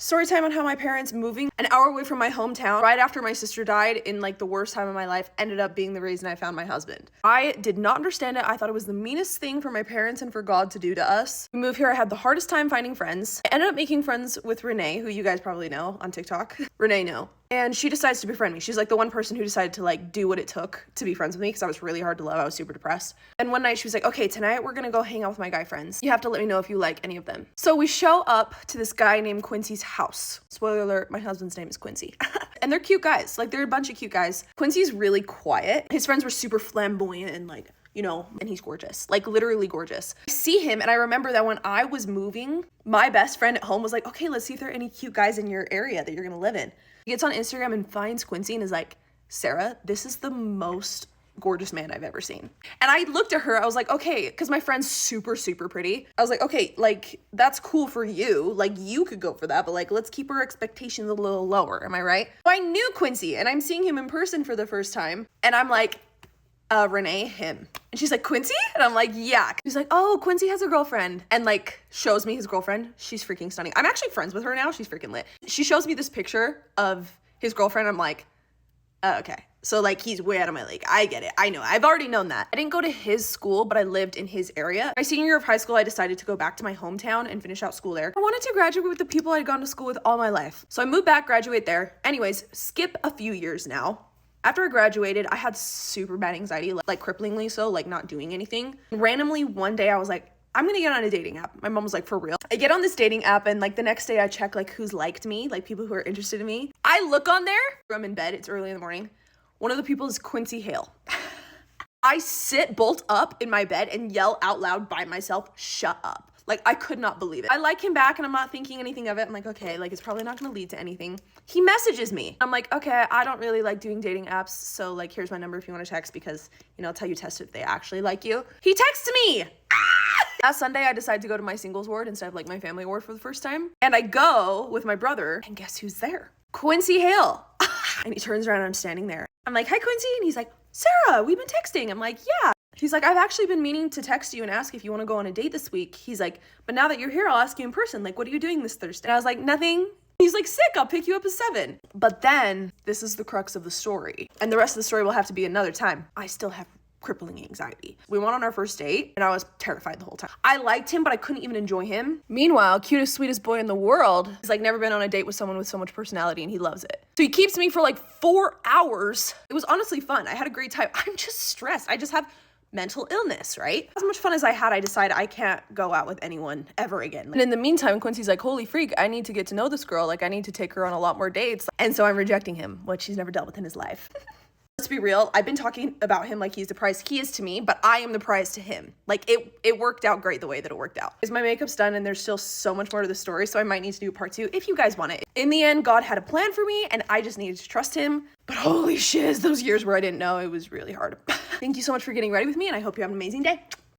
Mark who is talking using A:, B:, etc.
A: Story time on how my parents moving an hour away from my hometown right after my sister died in like the worst time of my life ended up being the reason I found my husband. I did not understand it. I thought it was the meanest thing for my parents and for God to do to us. We moved here. I had the hardest time finding friends. I ended up making friends with Renee, who you guys probably know on TikTok. Renee, no. And she decides to befriend me. She's like the one person who decided to like do what it took to be friends with me because I was really hard to love. I was super depressed. And one night she was like, okay, tonight we're gonna go hang out with my guy friends. You have to let me know if you like any of them. So we show up to this guy named Quincy's house. Spoiler alert, my husband's name is Quincy. And they're cute guys. Like they're a bunch of cute guys. Quincy's really quiet. His friends were super flamboyant and like, you know, and he's gorgeous, like literally gorgeous. I see him and I remember that when I was moving, my best friend at home was like, okay, let's see if there are any cute guys in your area that you're gonna live in. He gets on Instagram and finds Quincy and is like, Sarah, this is the most gorgeous man I've ever seen. And I looked at her, I was like, okay, because my friend's super, super pretty. I was like, okay, like that's cool for you. Like you could go for that, but like, let's keep our expectations a little lower. Am I right? So I knew Quincy and I'm seeing him in person for the first time. And I'm like, Renee, him. And she's like, Quincy? And I'm like, yeah. She's like, oh, Quincy has a girlfriend. And like shows me his girlfriend. She's freaking stunning. I'm actually friends with her now. She's freaking lit. She shows me this picture of his girlfriend. I'm like, oh, okay. So like he's way out of my league. I get it. I know. I've already known that. I didn't go to his school, but I lived in his area. My senior year of high school, I decided to go back to my hometown and finish out school there. I wanted to graduate with the people I'd gone to school with all my life. So I moved back, graduate there. Anyways, skip a few years now. After I graduated, I had super bad anxiety, like cripplingly so, like not doing anything. Randomly one day I was like, I'm gonna get on a dating app. My mom was like, for real? I get on this dating app and like the next day I check like who's liked me, like people who are interested in me. I look on there, I'm in bed, it's early in the morning. One of the people is Quincy Hale. I sit bolt up in my bed and yell out loud by myself, shut up. Like, I could not believe it. I like him back and I'm not thinking anything of it. I'm like, okay, like it's probably not gonna lead to anything. He messages me. I'm like, okay, I don't really like doing dating apps. So like, here's my number if you wanna text because, you know, it's how you test if they actually like you. He texts me. Last Sunday, I decided to go to my singles ward instead of like my family ward for the first time. And I go with my brother and guess who's there? Quincy Hale. And he turns around and I'm standing there. I'm like, hi, Quincy. And he's like, Sarah, we've been texting. I'm like, yeah. He's like, I've actually been meaning to text you and ask if you want to go on a date this week. He's like, but now that you're here, I'll ask you in person. Like, what are you doing this Thursday? And I was like, nothing. He's like, sick, I'll pick you up at 7. But then this is the crux of the story. And the rest of the story will have to be another time. I still have crippling anxiety. We went on our first date and I was terrified the whole time. I liked him, but I couldn't even enjoy him. Meanwhile, cutest, sweetest boy in the world has like never been on a date with someone with so much personality and he loves it. So he keeps me for like 4 hours. It was honestly fun. I had a great time. I'm just stressed. I just have mental illness, right? As much fun as I had, I decided I can't go out with anyone ever again. And in the meantime, Quincy's like, holy freak, I need to get to know this girl. Like I need to take her on a lot more dates. And so I'm rejecting him, which he's never dealt with in his life. Let's be real. I've been talking about him like he's the prize. He is to me, but I am the prize to him. Like it worked out great the way that it worked out. My makeup's done and there's still so much more to the story. So I might need to do part 2 if you guys want it. In the end, God had a plan for me and I just needed to trust him. But holy shiz, those years where I didn't know, it was really hard. Thank you so much for getting ready with me and I hope you have an amazing day.